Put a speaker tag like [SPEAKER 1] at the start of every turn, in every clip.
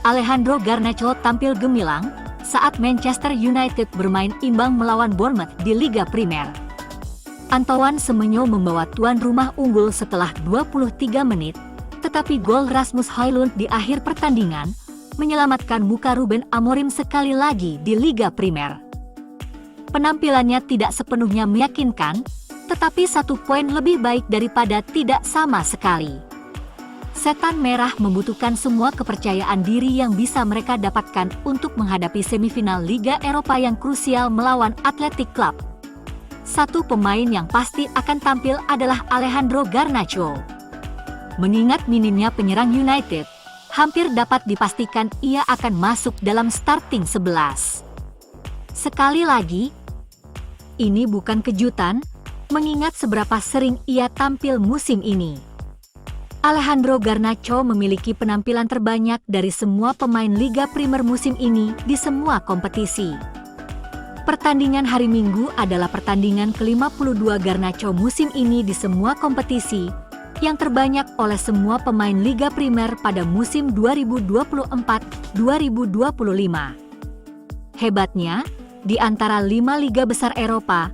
[SPEAKER 1] Alejandro Garnacho tampil gemilang saat Manchester United bermain imbang melawan Bournemouth di Liga Primer. Antoine Semenyo membawa tuan rumah unggul setelah 23 menit, tetapi gol Rasmus Højlund di akhir pertandingan menyelamatkan muka Ruben Amorim sekali lagi di Liga Primer. Penampilannya tidak sepenuhnya meyakinkan, tetapi 1 poin lebih baik daripada tidak sama sekali. Setan Merah membutuhkan semua kepercayaan diri yang bisa mereka dapatkan untuk menghadapi semifinal Liga Eropa yang krusial melawan Athletic Club. Satu pemain yang pasti akan tampil adalah Alejandro Garnacho. Mengingat minimnya penyerang United, hampir dapat dipastikan ia akan masuk dalam starting 11. Sekali lagi, ini bukan kejutan, mengingat seberapa sering ia tampil musim ini. Alejandro Garnacho memiliki penampilan terbanyak dari semua pemain Liga Primer musim ini di semua kompetisi. Pertandingan hari Minggu adalah pertandingan ke-52 Garnacho musim ini di semua kompetisi, yang terbanyak oleh semua pemain Liga Primer pada musim 2024-2025. Hebatnya, di antara 5 liga besar Eropa,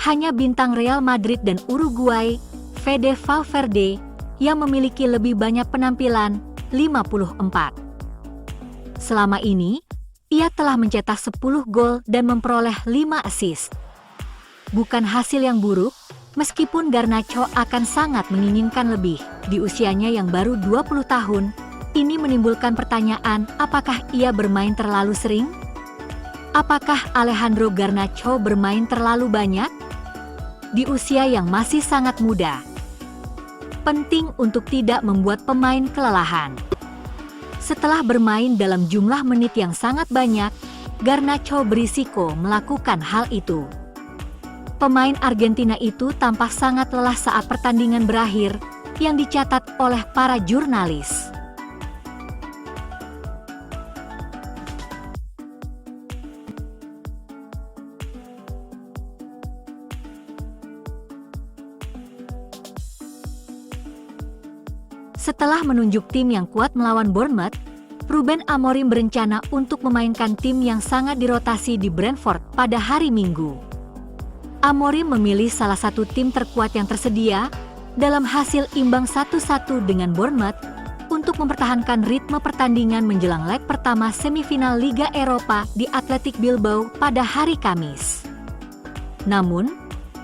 [SPEAKER 1] hanya bintang Real Madrid dan Uruguay, Fede Valverde, yang memiliki lebih banyak penampilan, 54. Selama ini, ia telah mencetak 10 gol dan memperoleh 5 assist. Bukan hasil yang buruk, meskipun Garnacho akan sangat menginginkan lebih. Di usianya yang baru 20 tahun, ini menimbulkan pertanyaan apakah ia bermain terlalu sering? Apakah Alejandro Garnacho bermain terlalu banyak? Di usia yang masih sangat muda, penting untuk tidak membuat pemain kelelahan. Setelah bermain dalam jumlah menit yang sangat banyak, Garnacho berisiko melakukan hal itu. Pemain Argentina itu tampak sangat lelah saat pertandingan berakhir, yang dicatat oleh para jurnalis. Setelah menunjuk tim yang kuat melawan Bournemouth, Ruben Amorim berencana untuk memainkan tim yang sangat dirotasi di Brentford pada hari Minggu. Amorim memilih salah satu tim terkuat yang tersedia dalam hasil imbang 1-1 dengan Bournemouth untuk mempertahankan ritme pertandingan menjelang leg pertama semifinal Liga Eropa di Athletic Bilbao pada hari Kamis. Namun,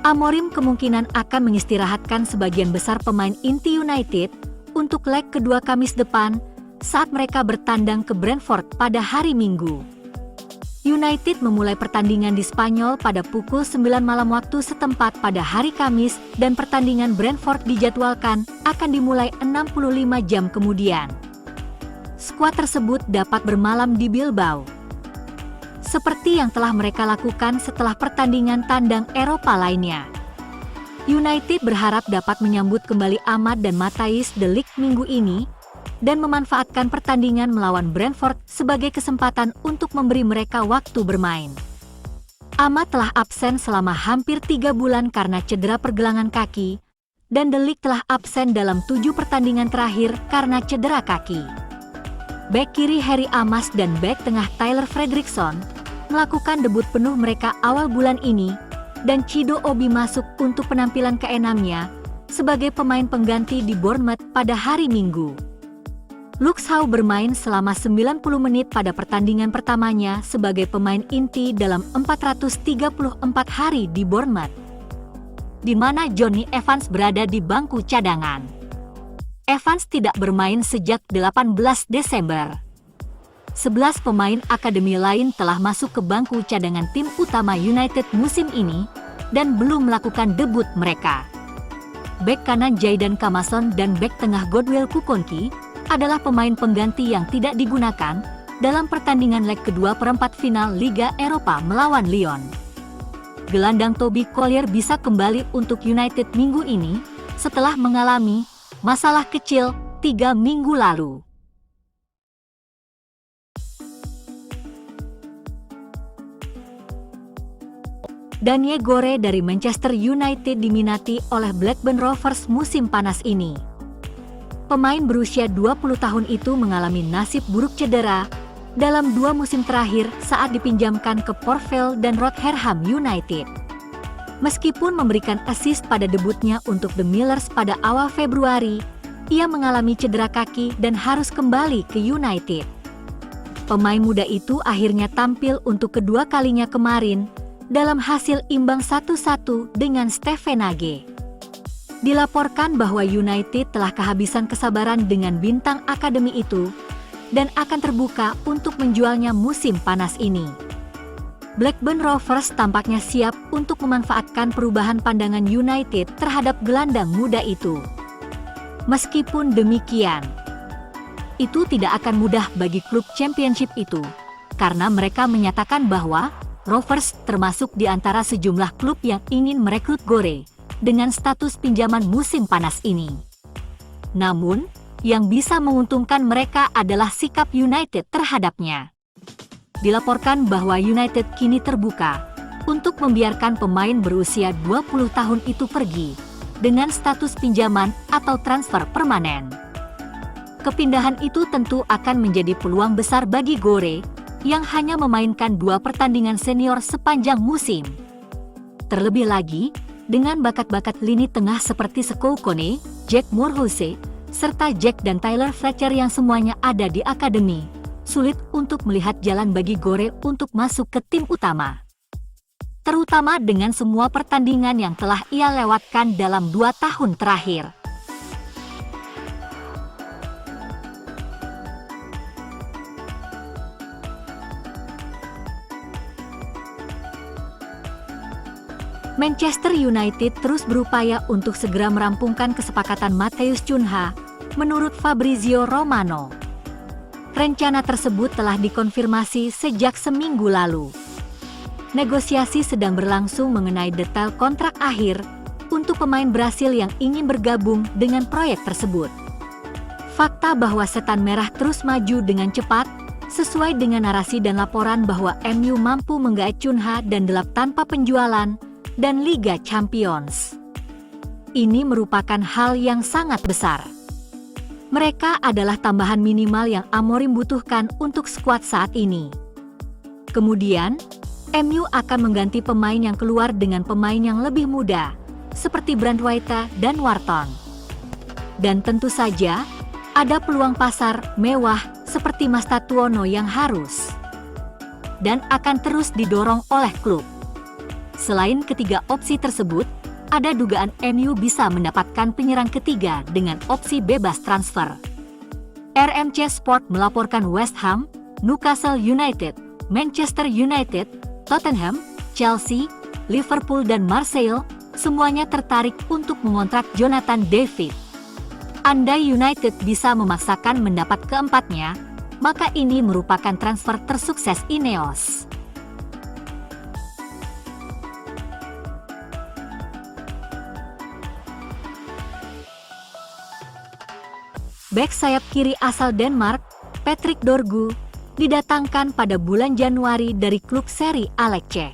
[SPEAKER 1] Amorim kemungkinan akan mengistirahatkan sebagian besar pemain inti United untuk leg kedua Kamis depan saat mereka bertandang ke Brentford pada hari Minggu. United memulai pertandingan di Spanyol pada pukul 9 malam waktu setempat pada hari Kamis dan pertandingan Brentford dijadwalkan akan dimulai 65 jam kemudian. Skuad tersebut dapat bermalam di Bilbao, seperti yang telah mereka lakukan setelah pertandingan tandang Eropa lainnya. United berharap dapat menyambut kembali Amad dan Matthijs de Ligt minggu ini dan memanfaatkan pertandingan melawan Brentford sebagai kesempatan untuk memberi mereka waktu bermain. Amad telah absen selama hampir 3 bulan karena cedera pergelangan kaki, dan de Ligt telah absen dalam 7 pertandingan terakhir karena cedera kaki. Bek kiri Harry Amas dan bek tengah Tyler Fredriksson melakukan debut penuh mereka awal bulan ini, dan Chido Obi masuk untuk penampilan ke-6-nya sebagai pemain pengganti di Bournemouth pada hari Minggu. Luke Shaw bermain selama 90 menit pada pertandingan pertamanya sebagai pemain inti dalam 434 hari di Bournemouth, di mana Jonny Evans berada di bangku cadangan. Evans tidak bermain sejak 18 Desember. 11 pemain akademi lain telah masuk ke bangku cadangan tim utama United musim ini dan belum melakukan debut mereka. Bek kanan Jayden Kamason dan bek tengah Godwill Kukonki adalah pemain pengganti yang tidak digunakan dalam pertandingan leg kedua perempat final Liga Eropa melawan Lyon. Gelandang Toby Collier bisa kembali untuk United minggu ini setelah mengalami masalah kecil 3 minggu lalu. Danie Gore dari Manchester United diminati oleh Blackburn Rovers musim panas ini. pemain berusia 20 tahun itu mengalami nasib buruk cedera dalam 2 musim terakhir saat dipinjamkan ke Port Vale dan Rotherham United. Meskipun memberikan assist pada debutnya untuk The Millers pada awal Februari, ia mengalami cedera kaki dan harus kembali ke United. Pemain muda itu akhirnya tampil untuk kedua kalinya kemarin dalam hasil imbang 1-1 dengan Stevenage. Dilaporkan bahwa United telah kehabisan kesabaran dengan bintang akademi itu dan akan terbuka untuk menjualnya musim panas ini. Blackburn Rovers tampaknya siap untuk memanfaatkan perubahan pandangan United terhadap gelandang muda itu. Meskipun demikian, itu tidak akan mudah bagi klub Championship itu, karena mereka menyatakan bahwa Rovers termasuk di antara sejumlah klub yang ingin merekrut Gore dengan status pinjaman musim panas ini. Namun, yang bisa menguntungkan mereka adalah sikap United terhadapnya. Dilaporkan bahwa United kini terbuka untuk membiarkan pemain berusia 20 tahun itu pergi dengan status pinjaman atau transfer permanen. Kepindahan itu tentu akan menjadi peluang besar bagi Gore yang hanya memainkan 2 pertandingan senior sepanjang musim. Terlebih lagi, dengan bakat-bakat lini tengah seperti Sekou Kone, Jack Moorhouse, serta Jack dan Tyler Fletcher yang semuanya ada di akademi, sulit untuk melihat jalan bagi Gore untuk masuk ke tim utama. Terutama dengan semua pertandingan yang telah ia lewatkan dalam 2 tahun terakhir. Manchester United terus berupaya untuk segera merampungkan kesepakatan Matheus Cunha, menurut Fabrizio Romano. Rencana tersebut telah dikonfirmasi sejak seminggu lalu. Negosiasi sedang berlangsung mengenai detail kontrak akhir untuk pemain Brasil yang ingin bergabung dengan proyek tersebut. Fakta bahwa Setan Merah terus maju dengan cepat, sesuai dengan narasi dan laporan bahwa MU mampu menggaet Cunha dan gelap tanpa penjualan dan Liga Champions. Ini merupakan hal yang sangat besar. Mereka adalah tambahan minimal yang Amorim butuhkan untuk skuad saat ini. Kemudian, MU akan mengganti pemain yang keluar dengan pemain yang lebih muda, seperti Brandwaita dan Wharton. Dan tentu saja, ada peluang pasar mewah seperti Mastatuono yang harus dan akan terus didorong oleh klub. Selain ketiga opsi tersebut, ada dugaan MU bisa mendapatkan penyerang ketiga dengan opsi bebas transfer. RMC Sport melaporkan West Ham, Newcastle United, Manchester United, Tottenham, Chelsea, Liverpool dan Marseille semuanya tertarik untuk mengontrak Jonathan David. Andai United bisa memaksakan mendapat keempatnya, maka ini merupakan transfer tersukses Ineos. Bek sayap kiri asal Denmark, Patrick Dorgu, didatangkan pada bulan Januari dari klub Serie A Lecce.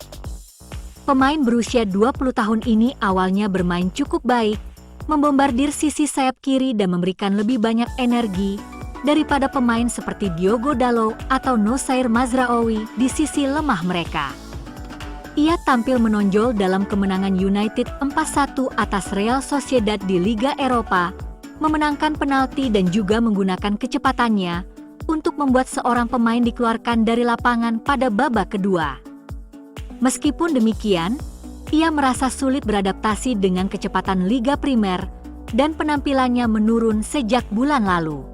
[SPEAKER 1] Pemain berusia 20 tahun ini awalnya bermain cukup baik, membombardir sisi sayap kiri dan memberikan lebih banyak energi daripada pemain seperti Diogo Dalot atau Noussair Mazraoui di sisi lemah mereka. Ia tampil menonjol dalam kemenangan United 4-1 atas Real Sociedad di Liga Eropa, memenangkan penalti dan juga menggunakan kecepatannya untuk membuat seorang pemain dikeluarkan dari lapangan pada babak kedua. Meskipun demikian, ia merasa sulit beradaptasi dengan kecepatan Liga Primer dan penampilannya menurun sejak bulan lalu.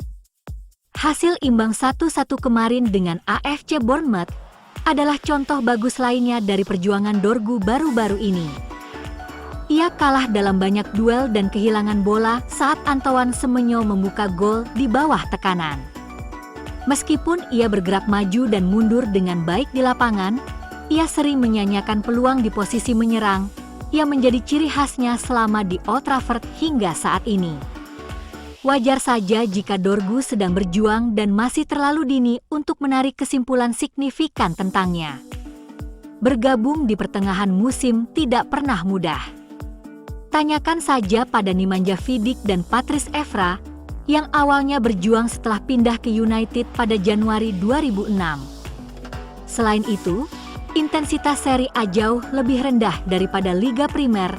[SPEAKER 1] Hasil imbang 1-1 kemarin dengan AFC Bournemouth adalah contoh bagus lainnya dari perjuangan Dorgu baru-baru ini. Ia kalah dalam banyak duel dan kehilangan bola saat Antoine Semenyo membuka gol di bawah tekanan. Meskipun ia bergerak maju dan mundur dengan baik di lapangan, ia sering menyanyiakan peluang di posisi menyerang yang menjadi ciri khasnya selama di Old Trafford hingga saat ini. Wajar saja jika Dorgu sedang berjuang dan masih terlalu dini untuk menarik kesimpulan signifikan tentangnya. Bergabung di pertengahan musim tidak pernah mudah. Tanyakan saja pada Nemanja Vidic dan Patrice Evra yang awalnya berjuang setelah pindah ke United pada Januari 2006. Selain itu, intensitas Serie A jauh lebih rendah daripada Liga Primer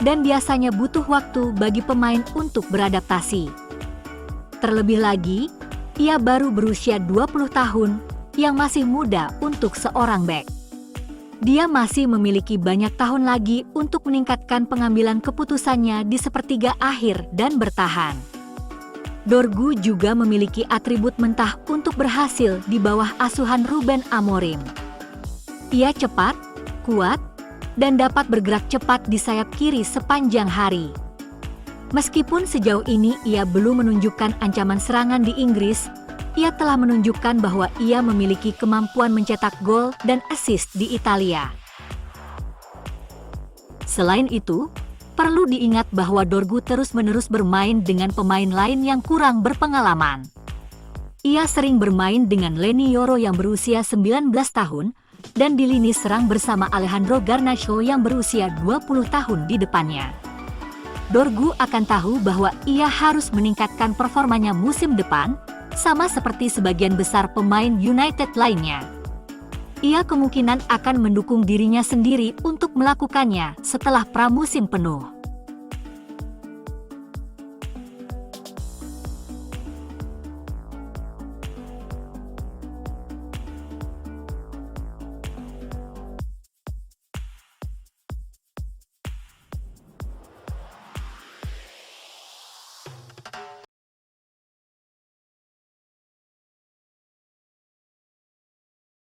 [SPEAKER 1] dan biasanya butuh waktu bagi pemain untuk beradaptasi. Terlebih lagi, ia baru berusia 20 tahun yang masih muda untuk seorang bek. Dia masih memiliki banyak tahun lagi untuk meningkatkan pengambilan keputusannya di sepertiga akhir dan bertahan. Dorgu juga memiliki atribut mentah untuk berhasil di bawah asuhan Ruben Amorim. Ia cepat, kuat, dan dapat bergerak cepat di sayap kiri sepanjang hari. Meskipun sejauh ini ia belum menunjukkan ancaman serangan di Inggris, ia telah menunjukkan bahwa ia memiliki kemampuan mencetak gol dan assist di Italia. Selain itu, perlu diingat bahwa Dorgu terus-menerus bermain dengan pemain lain yang kurang berpengalaman. Ia sering bermain dengan Leny Yoro yang berusia 19 tahun dan di lini serang bersama Alejandro Garnacho yang berusia 20 tahun di depannya. Dorgu akan tahu bahwa ia harus meningkatkan performanya musim depan, sama seperti sebagian besar pemain United lainnya. Ia kemungkinan akan mendukung dirinya sendiri untuk melakukannya setelah pramusim penuh.